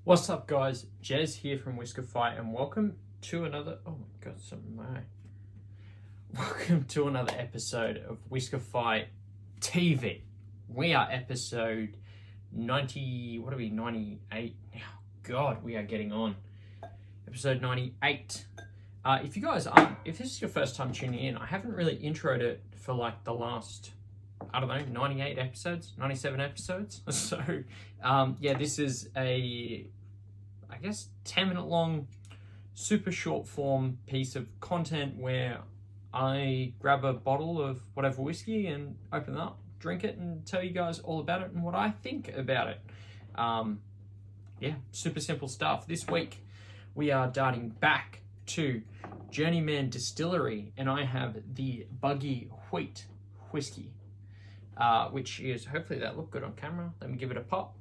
What's up, guys? Jez here from Whiskefy, and welcome to another. Oh my god, something my. Welcome to another episode of Whiskefy TV. We are episode 90. What are we? 98 now. God, we are getting on. Episode 98. If you guys aren't, if this is your first time tuning in, I haven't really introed it for like the last, I don't know, 98 episodes, 97 episodes. So, yeah, this is a, I guess, 10-minute long, super short form piece of content where I grab a bottle of whatever whiskey and open it up, drink it, and tell you guys all about it and what I think about it. Yeah, super simple stuff. This week, we are darting back to Journeyman Distillery, and I have the Buggy Wheat Whiskey. Which is, hopefully that looked good on camera. Let me give it a pop.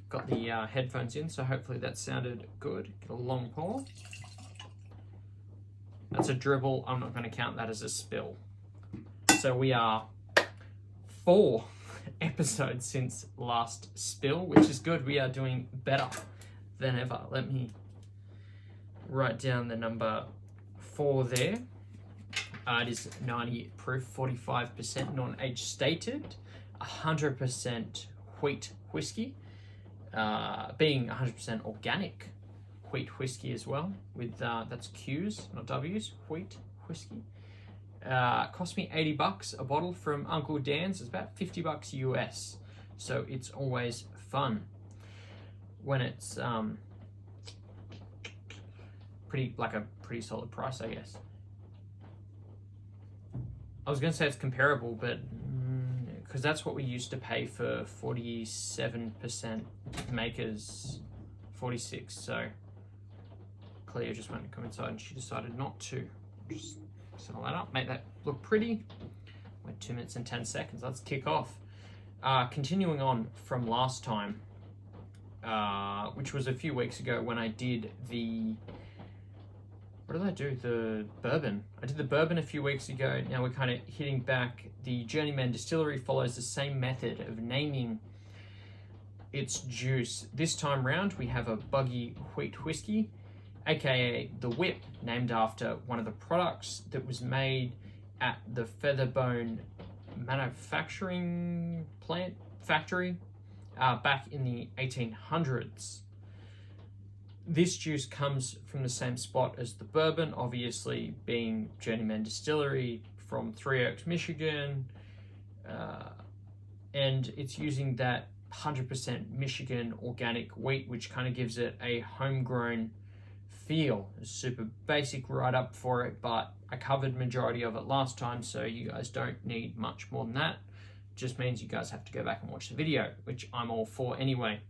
Got the headphones in, so hopefully that sounded good. Get a long pour. That's a dribble. I'm not going to count that as a spill. So we are 4 episodes since last spill, which is good. We are doing better than ever. Let me write down the number 4 there. It is 90 proof, 45% non-age stated, 100% wheat whiskey, being 100% organic wheat whiskey as well, with that's Q's, not W's, wheat whiskey. Cost me $80 a bottle from Uncle Dan's. It's about $50 US, so it's always fun when it's pretty solid price, I guess. I was going to say it's comparable, but because that's what we used to pay for 47% makers, 46. So Cleo just went to come inside and she decided not to. Just settle that up, make that look pretty. We're 2 minutes and 10 seconds. Let's kick off. Continuing on from last time, which was a few weeks ago when I did the. What did I do? The bourbon. I did the bourbon a few weeks ago. Now we're kind of hitting back. The Journeyman Distillery follows the same method of naming its juice. This time round, we have a Buggy Wheat Whiskey, aka the Whip, named after one of the products that was made at the Featherbone manufacturing factory back in the 1800s. This juice comes from the same spot as the bourbon, obviously being Journeyman Distillery from Three Oaks, Michigan. And it's using that 100% Michigan organic wheat, which kind of gives it a homegrown feel. It's super basic right up for it, but I covered majority of it last time, so you guys don't need much more than that. Just means you guys have to go back and watch the video, which I'm all for anyway.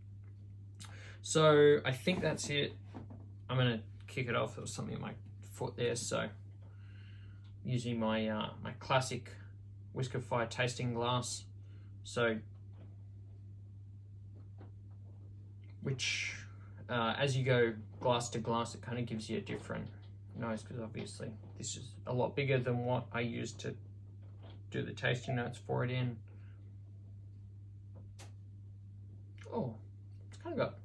So I think that's it. I'm gonna kick it off. There was something in my foot there, so using my my classic Whiskefy tasting glass. So, which as you go glass to glass, it kind of gives you a different nose, because obviously this is a lot bigger than what I used to do the tasting notes for it in. Oh, it's kind of got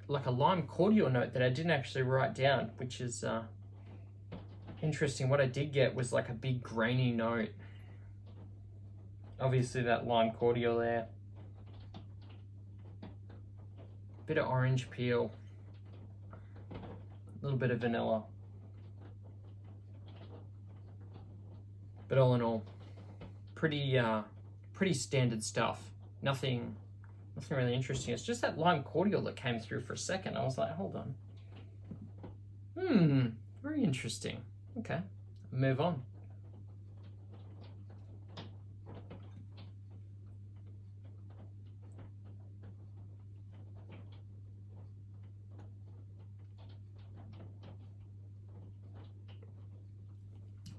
like a lime cordial note that I didn't actually write down, which is interesting. What I did get was like a big grainy note. Obviously that lime cordial there. Bit of orange peel. A little bit of vanilla. But all in all, pretty standard stuff. Nothing really interesting. It's just that lime cordial that came through for a second. I was like, hold on. Very interesting. Okay, move on.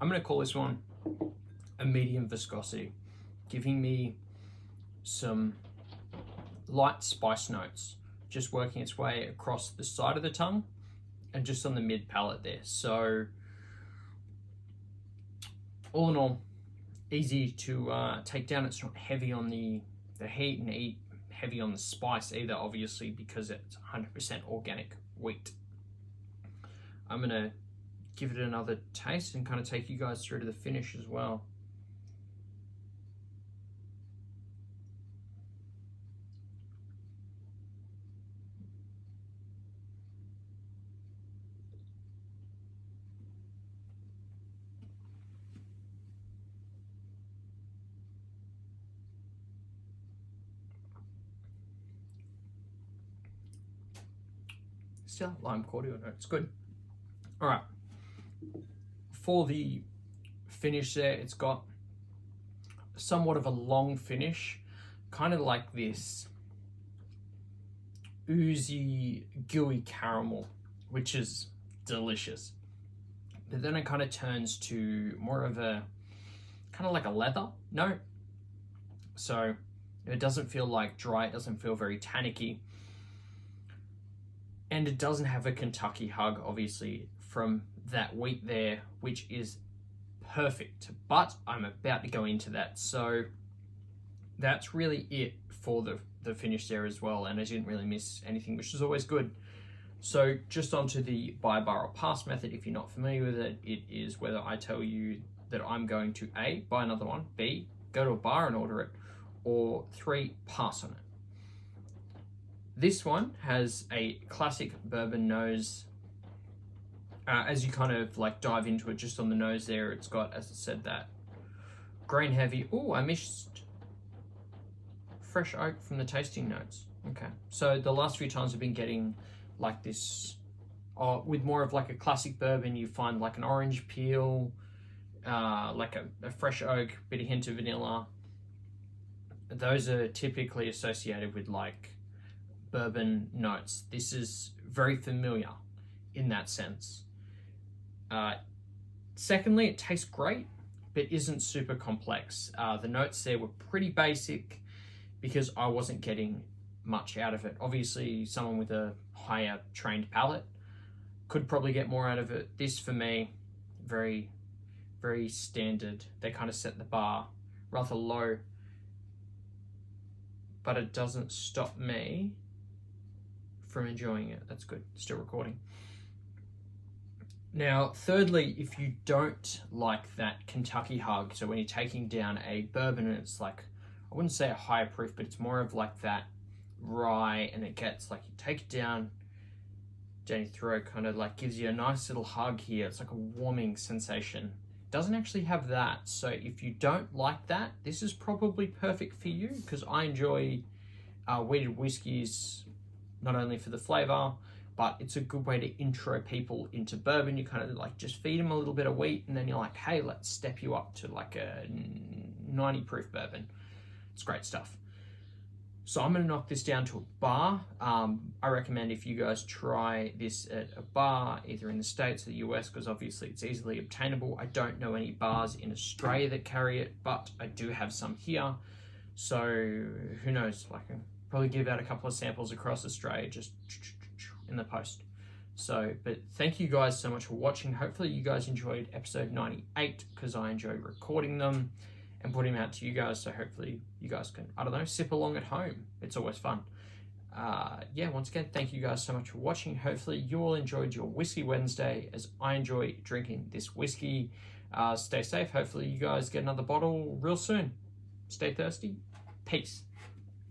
I'm going to call this one a medium viscosity, giving me some light spice notes, just working its way across the side of the tongue and just on the mid palate there. So all in all, easy to take down. It's not heavy on the heat and eat heavy on the spice either, obviously, because it's 100% organic wheat. I'm going to give it another taste and kind of take you guys through to the finish as well. Still lime cordial note, it's good. All right, for the finish there, it's got somewhat of a long finish, kind of like this oozy, gooey caramel, which is delicious. But then it kind of turns to more of a, kind of like a leather note. So it doesn't feel like dry, it doesn't feel very tannicky. And it doesn't have a Kentucky hug, obviously, from that wheat there, which is perfect. But I'm about to go into that. So that's really it for the finish there as well. And I didn't really miss anything, which is always good. So just onto the buy, bar, or pass method. If you're not familiar with it, it is whether I tell you that I'm going to A, buy another one, B, go to a bar and order it, or 3, pass on it. This one has a classic bourbon nose. As you kind of like dive into it, just on the nose there, it's got, as I said, that grain heavy. Oh, I missed fresh oak from the tasting notes. Okay, so the last few times I've been getting like this, with more of like a classic bourbon, you find like an orange peel, like a fresh oak, bit of hint of vanilla. Those are typically associated with like bourbon notes. This is very familiar in that sense. Secondly, it tastes great, but isn't super complex. The notes there were pretty basic because I wasn't getting much out of it. Obviously, someone with a higher trained palate could probably get more out of it. This, for me, very, very standard. They kind of set the bar rather low, but it doesn't stop me from enjoying it. That's good. Still recording. Now, thirdly, if you don't like that Kentucky hug, so when you're taking down a bourbon and it's like, I wouldn't say a higher proof, but it's more of like that rye, and it gets like, you take it down your throat, kind of like gives you a nice little hug here. It's like a warming sensation. Doesn't actually have that. So if you don't like that, this is probably perfect for you, because I enjoy wheated whiskies, not only for the flavor, but it's a good way to intro people into bourbon. You kind of like just feed them a little bit of wheat, and then you're like, hey, let's step you up to like a 90 proof bourbon. It's great stuff. So I'm going to knock this down to a bar. I recommend if you guys try this at a bar, either in the States or the US, because obviously it's easily obtainable. I don't know any bars in Australia that carry it, but I do have some here. So who knows, like I'll probably give out a couple of samples across Australia just in the post. So, but thank you guys so much for watching. Hopefully you guys enjoyed episode 98, because I enjoy recording them and putting them out to you guys. So hopefully you guys can, I don't know, sip along at home. It's always fun. Yeah, once again, thank you guys so much for watching. Hopefully you all enjoyed your Whiskey Wednesday as I enjoy drinking this whiskey. Stay safe. Hopefully you guys get another bottle real soon. Stay thirsty. Peace.